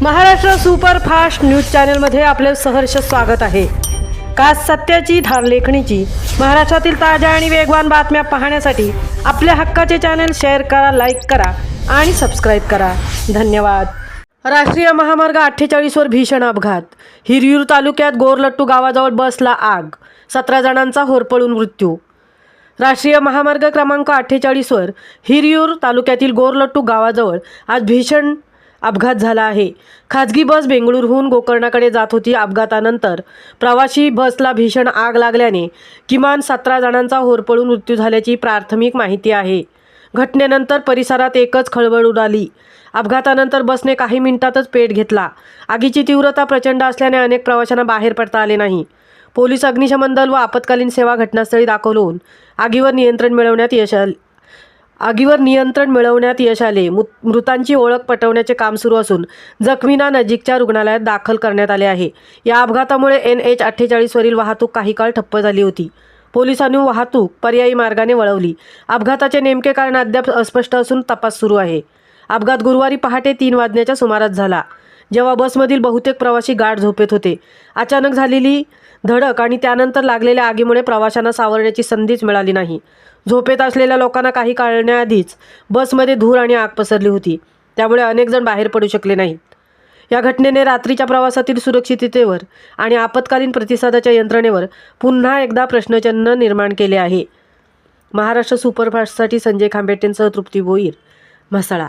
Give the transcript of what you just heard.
Maharashtra superfast news चॅनलमध्ये आपले सहर्ष स्वागत आहे। खास सत्याची धार लेखणीची महाराष्ट्रातील ताज्या आणि वेगवान बातम्या पाहण्यासाठी आपल्या हक्काचे चॅनल शेअर करा, लाईक करा आणि सबस्क्राईब करा। धन्यवाद। राष्ट्रीय महामार्ग 48 वर भीषण अपघात। हिरियूर तालुक्यात गोरलट्टू गावाजवळ बसला आग, 17 जणांचा होरपळून मृत्यू। राष्ट्रीय महामार्ग क्रमांक 48 वर हिरियूर तालुक्यातील गोरलट्टू गावाजवळ आज भीषण अपघात झाला आहे। खाजगी बस बेंगळुरूहून गोकर्णाकडे जात होती। अपघातानंतर प्रवासी बसला भीषण आग लागल्याने किमान 17 जणांचा होरपळून मृत्यू झाल्याची प्राथमिक माहिती आहे। घटनेनंतर परिसरात एकच खळबळ उडाली। अपघातानंतर बसने काही मिनिटातच पेट घेतला। आगीची तीव्रता प्रचंड असल्याने अनेक प्रवाशांना बाहेर पडता आले नाही। पोलीस, अग्निशमन दल व आपत्कालीन सेवा घटनास्थळी दाखल होऊन आगीवर नियंत्रण मिळवण्यात यश आले। मृतांची ओळख पटवण्याचे काम सुरू असून जखमींना नजीकच्या रुग्णालयात दाखल करण्यात आले आहे। या अपघातामुळे NH 48 वरील वाहतूक काही काळ ठप्प झाली होती। पोलिसांनी वाहतूक पर्यायी मार्गाने वळवली। अपघाताचे नेमके कारण अद्याप अस्पष्ट असून तपास सुरू आहे। अपघात गुरुवारी पहाटे 3 वाजण्याच्या सुमारास झाला, जेव्हा बसमधील बहुतेक प्रवासी गाढ झोपेत होते। अचानक झालेली धडक आणि त्यानंतर लागलेल्या आगीमुळे प्रवाशांना सावरण्याची संधीच मिळाली नाही। झोपेत असलेल्या लोकांना काही कळण्याआधीच बसमध्ये धूर आणि आग पसरली होती, त्यामुळे अनेक जण बाहेर पडू शकले नाहीत। या घटनेने रात्रीच्या प्रवासातील सुरक्षिततेवर आणि आपत्कालीन प्रतिसादाच्या यंत्रणेवर पुन्हा एकदा प्रश्नचिन्ह निर्माण केले आहे। महाराष्ट्र सुपरफास्टसाठी संजय खांबेटेंसह तृप्ती भोईर, म्हसळा।